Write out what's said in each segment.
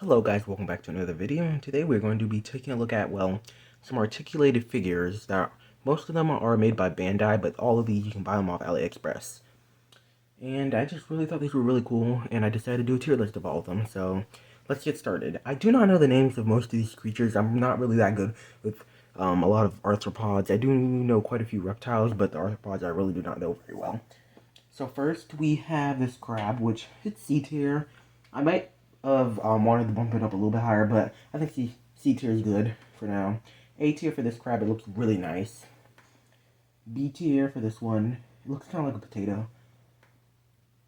Hello guys, welcome back to another video, and today we're going to be taking a look at, well, some articulated figures that most of them are made by Bandai, but all of these you can buy them off AliExpress. And I just really thought these were really cool, and I decided to do a tier list of all of them, so let's get started. I do not know the names of most of these creatures. I'm not really that good with a lot of arthropods. I do know quite a few reptiles, but the arthropods I really do not know very well. So first we have this crab, which hits C tier. I might have wanted to bump it up a little bit higher, but I think C tier is good for now. A tier for this crab, it looks really nice. B tier for this one, it looks kind of like a potato.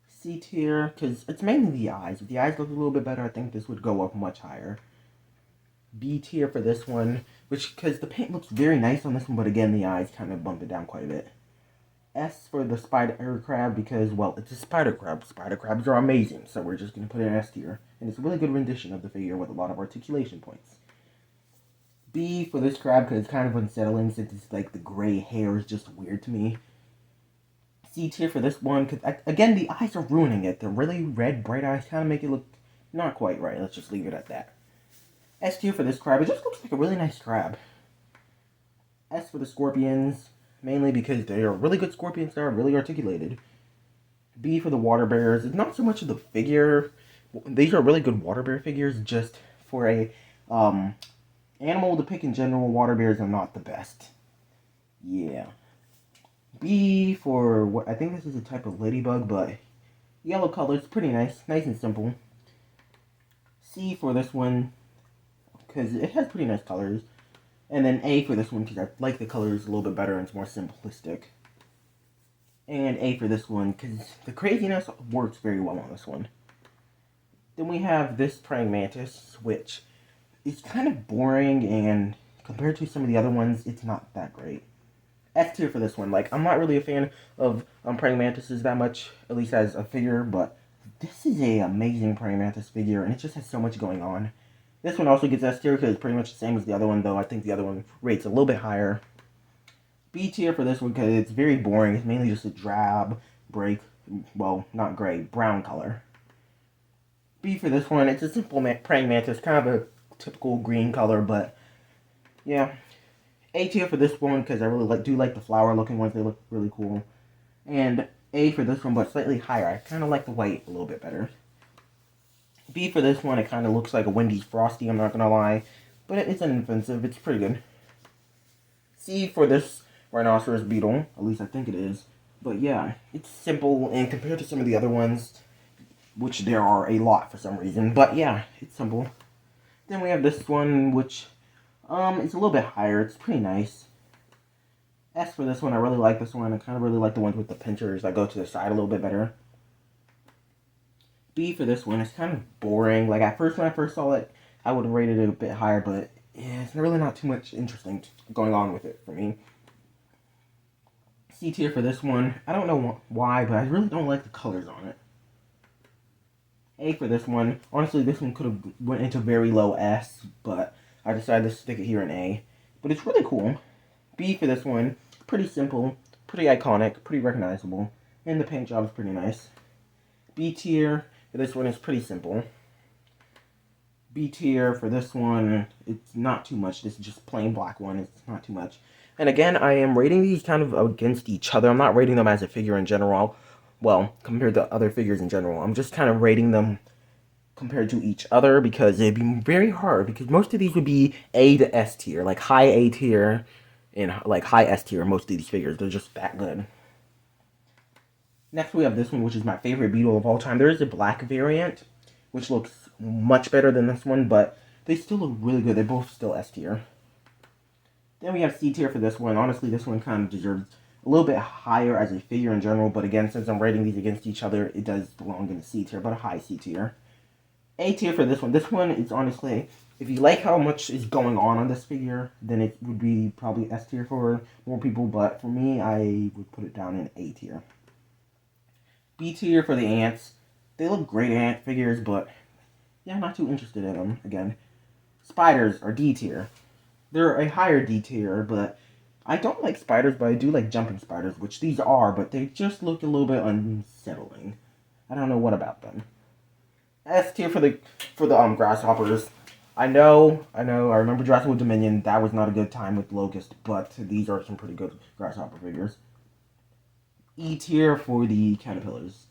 C tier, because it's mainly the eyes. If the eyes look a little bit better, I think this would go up much higher. B tier for this one, which, because the paint looks very nice on this one, but again, the eyes kind of bump it down quite a bit. S for the spider crab because, well, it's a spider crab. Spider crabs are amazing, so we're just going to put it in S tier. And it's a really good rendition of the figure with a lot of articulation points. B for this crab because it's kind of unsettling since it's like the gray hair is just weird to me. C tier for this one because, again, the eyes are ruining it. The really red, bright eyes kind of make it look not quite right. Let's just leave it at that. S tier for this crab. It just looks like a really nice crab. S for the scorpions. Mainly because they are really good scorpions that are really articulated. B for the water bears. It's not so much of the figure. These are really good water bear figures. Just for a animal to pick in general, water bears are not the best. Yeah. B for what I think this is a type of ladybug, but yellow color is pretty nice. Nice and simple. C for this one because it has pretty nice colors. And then A for this one because I like the colors a little bit better and it's more simplistic. And A for this one because the craziness works very well on this one. Then we have this praying mantis, which is kind of boring, and compared to some of the other ones, it's not that great. S tier for this one. Like, I'm not really a fan of praying mantises that much, at least as a figure, but this is a amazing praying mantis figure, and it just has so much going on. This one also gets S tier because it's pretty much the same as the other one, though I think the other one rates a little bit higher. B tier for this one because it's very boring. It's mainly just a drab, well, not gray, brown color. B for this one, it's a simple praying mantis, kind of a typical green color, but yeah. A tier for this one because I really do like the flower looking ones. They look really cool. And A for this one, but slightly higher. I kind of like the white a little bit better. B for this one, it kind of looks like a Wendy's Frosty, I'm not going to lie. But it's inoffensive, it's pretty good. C for this rhinoceros beetle, at least I think it is. But yeah, it's simple, and compared to some of the other ones, which there are a lot for some reason. But yeah, it's simple. Then we have this one, which it's a little bit higher. It's pretty nice. S for this one, I really like this one. I kind of really like the ones with the pinchers that go to the side a little bit better. B for this one, it's kind of boring. Like, at first, when I first saw it, I would have rated it a bit higher, but yeah, it's really not too much interesting going on with it for me. C tier for this one, I don't know why, but I really don't like the colors on it. A for this one, honestly, this one could have went into very low S, but I decided to stick it here in A. But it's really cool. B for this one, pretty simple, pretty iconic, pretty recognizable, and the paint job is pretty nice. B tier for this one is pretty simple. B tier for this one, it's not too much. This is just plain black one. It's not too much. And again, I am rating these kind of against each other. I'm not rating them as a figure in general. Well, compared to other figures in general. I'm just kind of rating them compared to each other because it'd be very hard. Because most of these would be A to S tier. Like high A tier and like high S tier. Most of these figures, they're just that good. Next we have this one, which is my favorite beetle of all time. There is a black variant, which looks much better than this one, but they still look really good. They're both still S tier. Then we have C tier for this one. Honestly, this one kind of deserves a little bit higher as a figure in general, but again, since I'm rating these against each other, it does belong in the C tier, but a high C tier. A tier for this one. This one is honestly, if you like how much is going on this figure, then it would be probably S tier for more people, but for me, I would put it down in A tier. B tier for the ants. They look great ant figures, but yeah, I'm not too interested in them, again. Spiders are D tier. They're a higher D tier, but I don't like spiders, but I do like jumping spiders, which these are, but they just look a little bit unsettling. I don't know what about them. S tier for the grasshoppers. I know. I remember Jurassic World Dominion. That was not a good time with Locust, but these are some pretty good grasshopper figures. E tier for the caterpillars.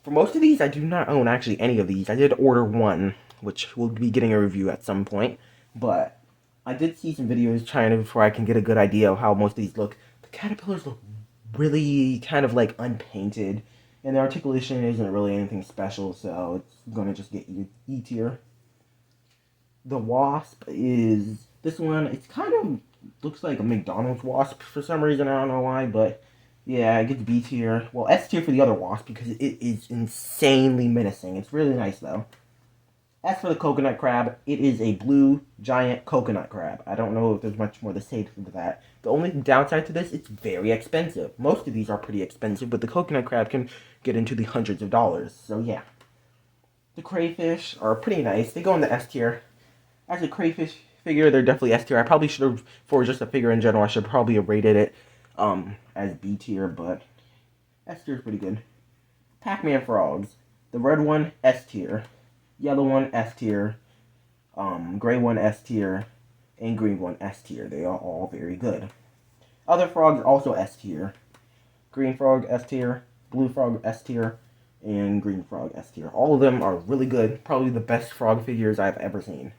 For most of these, I do not own actually any of these. I did order one, which we'll be getting a review at some point, but I did see some videos trying to before I can get a good idea of how most of these look. The caterpillars look really kind of like unpainted, and the articulation isn't really anything special, so it's gonna just get E tier. The wasp is this one. It's kind of looks like a McDonald's wasp for some reason. I don't know why, but yeah, it gets B tier. Well, S tier for the other wasp because it is insanely menacing. It's really nice though. As for the coconut crab, it is a blue giant coconut crab. I don't know if there's much more to say to that. The only downside to this, it's very expensive. Most of these are pretty expensive, but the coconut crab can get into the hundreds of dollars. So yeah. The crayfish are pretty nice. They go in the S tier. As a crayfish figure, they're definitely S tier. I probably should have, for just a figure in general, I should probably have rated it as B tier, but S tier is pretty good. Pac-Man frogs. The red one, S tier. Yellow one, S tier. Gray one, S tier. And green one, S tier. They are all very good. Other frogs also S tier. Green frog, S tier. Blue frog, S tier. And green frog, S tier. All of them are really good. Probably the best frog figures I've ever seen.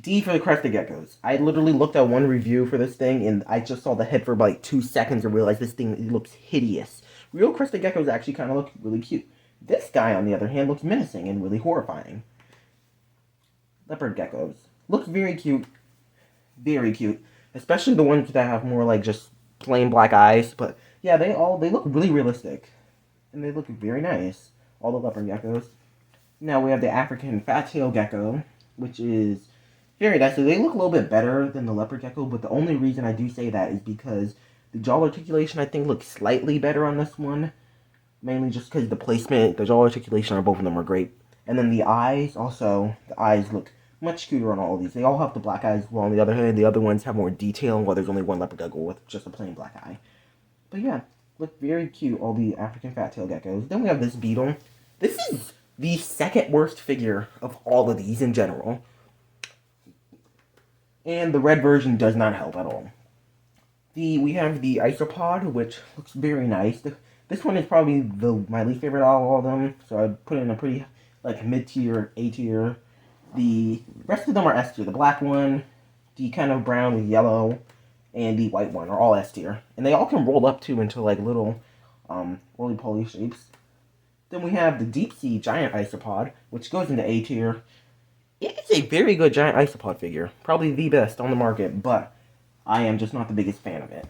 D for the crested geckos. I literally looked at one review for this thing, and I just saw the head for like 2 seconds and realized this thing looks hideous. Real crested geckos actually kind of look really cute. This guy, on the other hand, looks menacing and really horrifying. Leopard geckos. Looks very cute. Very cute. Especially the ones that have more like just plain black eyes. But yeah, they look really realistic. And they look very nice. All the leopard geckos. Now we have the African fat-tail gecko, which is very nice. So they look a little bit better than the leopard gecko, but the only reason I do say that is because the jaw articulation, I think, looks slightly better on this one. Mainly just because the placement, the jaw articulation, both of them are great. And then the eyes, also, the eyes look much cuter on all of these. They all have the black eyes, while on the other hand, the other ones have more detail, while there's only one leopard gecko with just a plain black eye. But yeah, look very cute, all the African fat-tail geckos. Then we have this beetle. This is the second worst figure of all of these in general. And the red version does not help at all. We have the isopod, which looks very nice. This one is probably my least favorite out of all of them, so I'd put it in a pretty like mid-tier, A tier. The rest of them are S tier. The black one, the kind of brown with yellow, and the white one are all S tier. And they all can roll up too into like little roly-poly shapes. Then we have the deep sea giant isopod, which goes into A tier. It's a very good giant isopod figure. Probably the best on the market, but I am just not the biggest fan of it.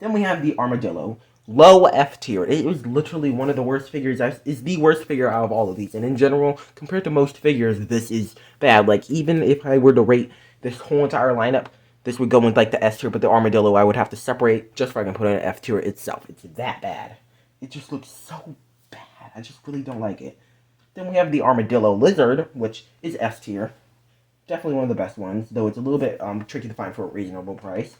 Then we have the armadillo. Low F tier. It was literally one of the worst figures. It's the worst figure out of all of these. And in general, compared to most figures, this is bad. Like, even if I were to rate this whole entire lineup, this would go in like the S tier, but the armadillo I would have to separate just so I can put it in F tier itself. It's that bad. It just looks so bad. I just really don't like it. Then we have the armadillo lizard, which is S tier. Definitely one of the best ones, though it's a little bit tricky to find for a reasonable price.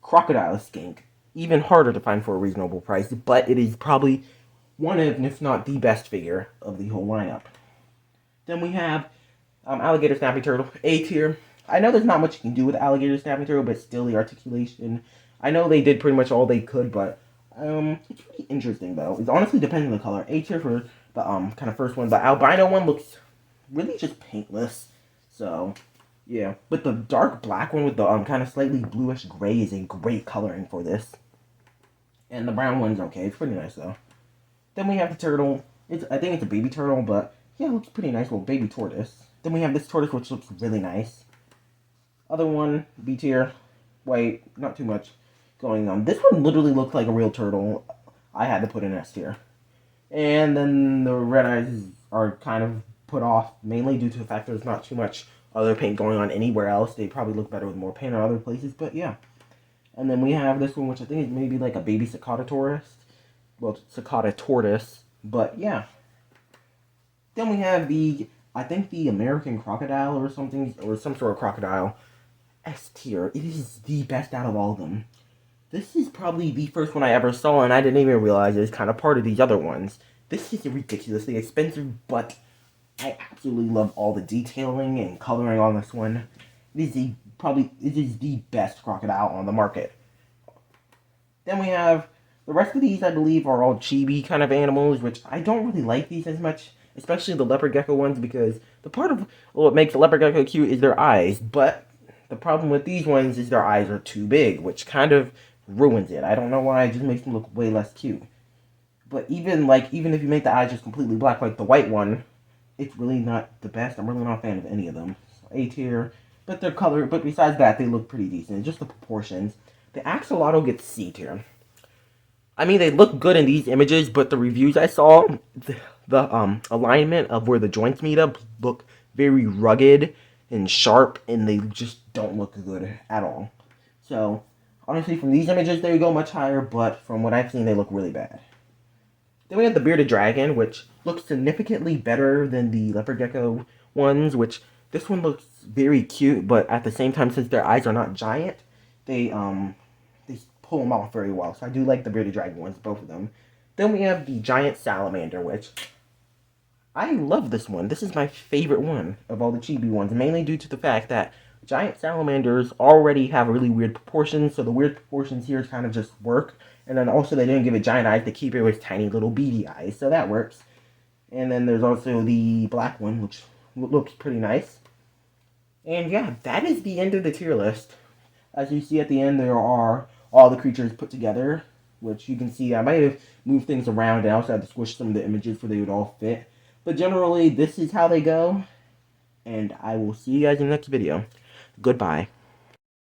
Crocodile skink. Even harder to find for a reasonable price, but it is probably one of, if not the best figure of the whole lineup. Then we have alligator snapping turtle, A tier. I know there's not much you can do with alligator snapping turtle, but still the articulation. I know they did pretty much all they could, but it's pretty interesting though. It honestly depends on the color. A tier for the kind of first one. The albino one looks really just paintless. So yeah, but the dark black one with the kind of slightly bluish gray is a great coloring for this. And the brown one's okay. It's pretty nice though. Then we have the turtle. I think it's a baby turtle, but yeah, it looks pretty nice. Well, baby tortoise. Then we have this tortoise, which looks really nice. Other one, B tier. White, not too much going on. This one literally looks like a real turtle. I had to put in S tier. And then the red eyes are kind of put off, mainly due to the fact there's not too much other paint going on anywhere else. They probably look better with more paint on other places, but yeah. And then we have this one, which I think is maybe like a baby cicada tortoise. Well, cicada tortoise, but yeah. Then we have I think the American crocodile or something, or some sort of crocodile. S tier. It is the best out of all of them. This is probably the first one I ever saw, and I didn't even realize it was kind of part of these other ones. This is ridiculously expensive, but I absolutely love all the detailing and coloring on this one. This is the best crocodile on the market. Then we have the rest of these. I believe are all chibi kind of animals, which I don't really like these as much, especially the leopard gecko ones, because the part of what makes the leopard gecko cute is their eyes. But the problem with these ones is their eyes are too big, which kind of ruins it. I don't know why. It just makes them look way less cute. But even if you make the eyes just completely black, like the white one, it's really not the best. I'm really not a fan of any of them. So A tier, but their color. But besides that, they look pretty decent. It's just the proportions. The axolotl gets C tier. I mean, they look good in these images, but the reviews I saw, the alignment of where the joints meet up look very rugged and sharp, and they just don't look good at all. So, honestly, from these images, they go much higher, but from what I've seen, they look really bad. Then we have the bearded dragon, which looks significantly better than the leopard gecko ones, which this one looks very cute, but at the same time, since their eyes are not giant, they pull them off very well. So I do like the bearded dragon ones, both of them. Then we have the giant salamander, which I love this one. This is my favorite one of all the chibi ones, mainly due to the fact that giant salamanders already have really weird proportions, so the weird proportions here kind of just work. And then also they didn't give it giant eyes, they keep it with tiny little beady eyes, so that works. And then there's also the black one, which looks pretty nice. And yeah, that is the end of the tier list. As you see at the end, there are all the creatures put together, which you can see I might have moved things around and I also had to squish some of the images so they would all fit. But generally, this is how they go, and I will see you guys in the next video. Goodbye.